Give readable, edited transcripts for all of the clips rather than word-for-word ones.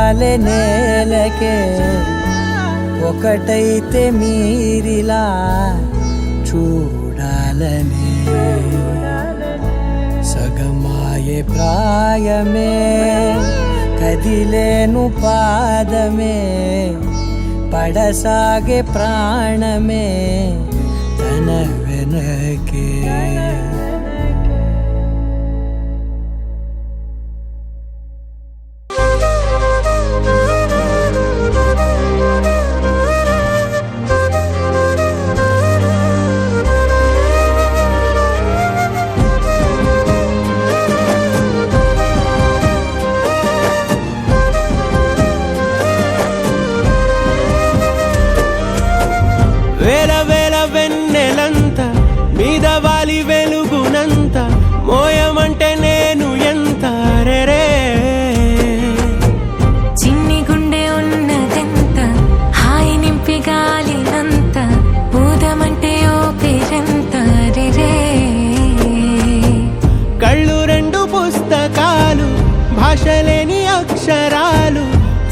గాలే నేలకే ఒకటైతే మీరిలా చూడాలనే సగమాయే ప్రాయమే కదిలేను పాదమే పడసాగే ప్రాణమే తన వెనకే వేల వేల వెన్నెలంత మీద వాలి వెలుగునంత మోయమంటే నేను ఎంత రే చిన్ని గుండె ఉన్నదెంత హాయి నింపి గాలినంత ఊదమంటే ఓ పేరెంత రే కళ్ళు రెండు పుస్తకాలు భాషలేని అక్షరాలు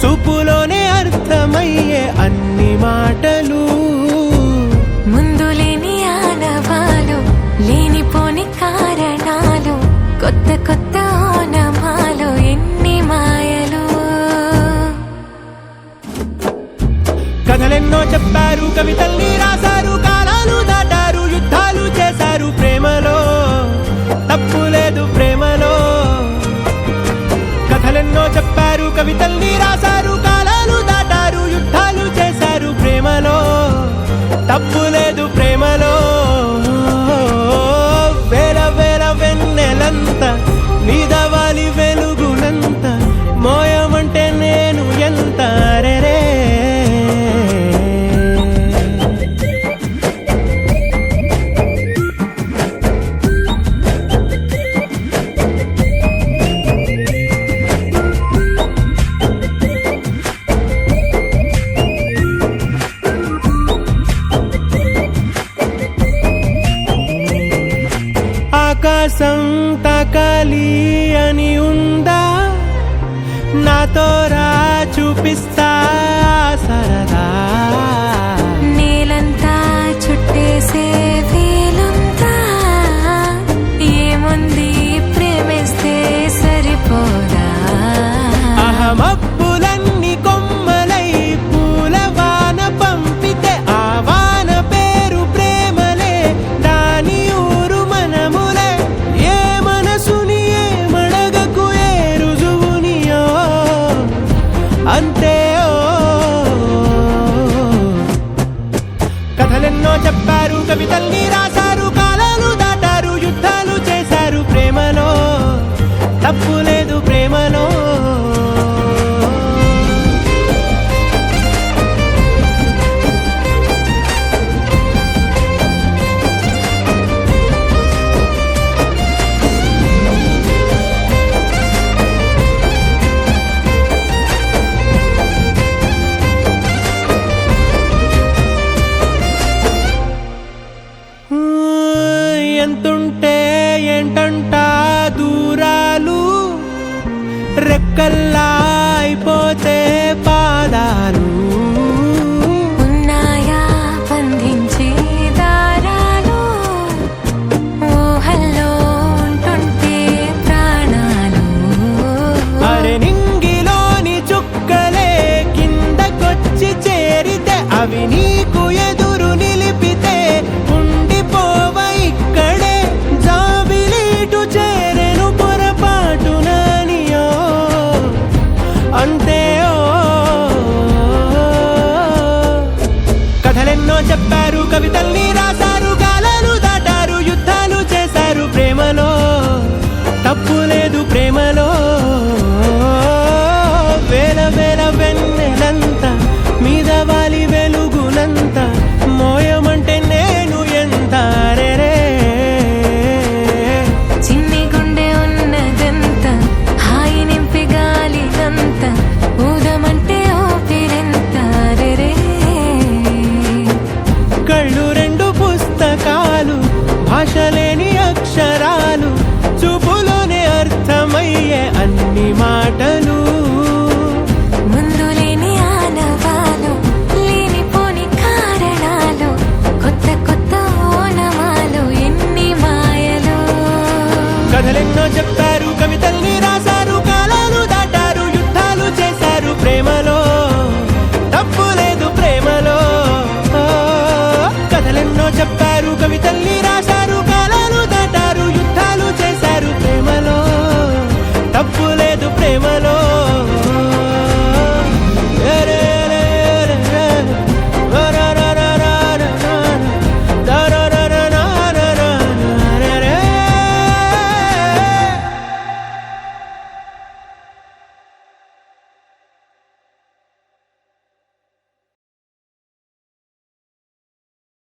చూపులోనే అర్థమయ్యే అన్ని మాటలు ముందు లేని ఆనవాలు లేనిపోని కారణాలు కొత్త కొత్త ఓనమాలు ఎన్ని మాయలు కథలెన్నో చెప్పారు కవితల్ని రాశారు కాలాలు దాటారు యుద్ధాలు చేశారు ప్రేమలో తప్పు లేదు ప్రేమలో కథలెన్నో చెప్పారు కవితల్ని రాశారు కాలాలు దాటారు యుద్ధాలు చేశారు ప్రేమలో తప్పు లేదు ప్రేమలో వేల వేల వెన్నెలంత మీద వాలి వెలుగునంత మోయమంటే నేను ఎంత రే ఆకాశం తాకాలి అని ఉందా నాతో రా చూపిస్తా సరదా నేలంతా చుట్టేసే వీలుందా ఏముంది ప్రేమిస్తే సరిపోదా అహమబ్బులన్నీ కొమ్మలై పూల వాన పంపితే ఆ వాన పేరు ప్రేమలే దాని ఊరు మనములే ఏ మనసుని ఏ మడగకు ఏ రుజువునియో అంతే కథలెన్నో చెప్పారు కవితల్ని రాశారు కాలాలు దాటారు యుద్ధాలు చేశారు ప్రేమలో తప్పు లేదు ప్రేమలో ఎంతుంటే ఏంటంట దూరాలు రెక్కల్లా అయిపోతే పాదాలు ఉన్నాయా బంధించే దారాలు ఊహల్లో ఉంటుంటే ప్రాణాలు అరే నింగిలోని చుక్కలే కిందకొచ్చి చేరితే అవి నీకు ఎదురు నిలిపితే ఉండిపోవ ఇక్కడే జాబిలీటు చేరెను పొరపాటు నానియో అంతే కథలెన్నో చెప్పారు కవితల్ని రాశారు కాలాలు దాటారు యుద్ధాలు చేశారు ప్రేమలో తప్పులే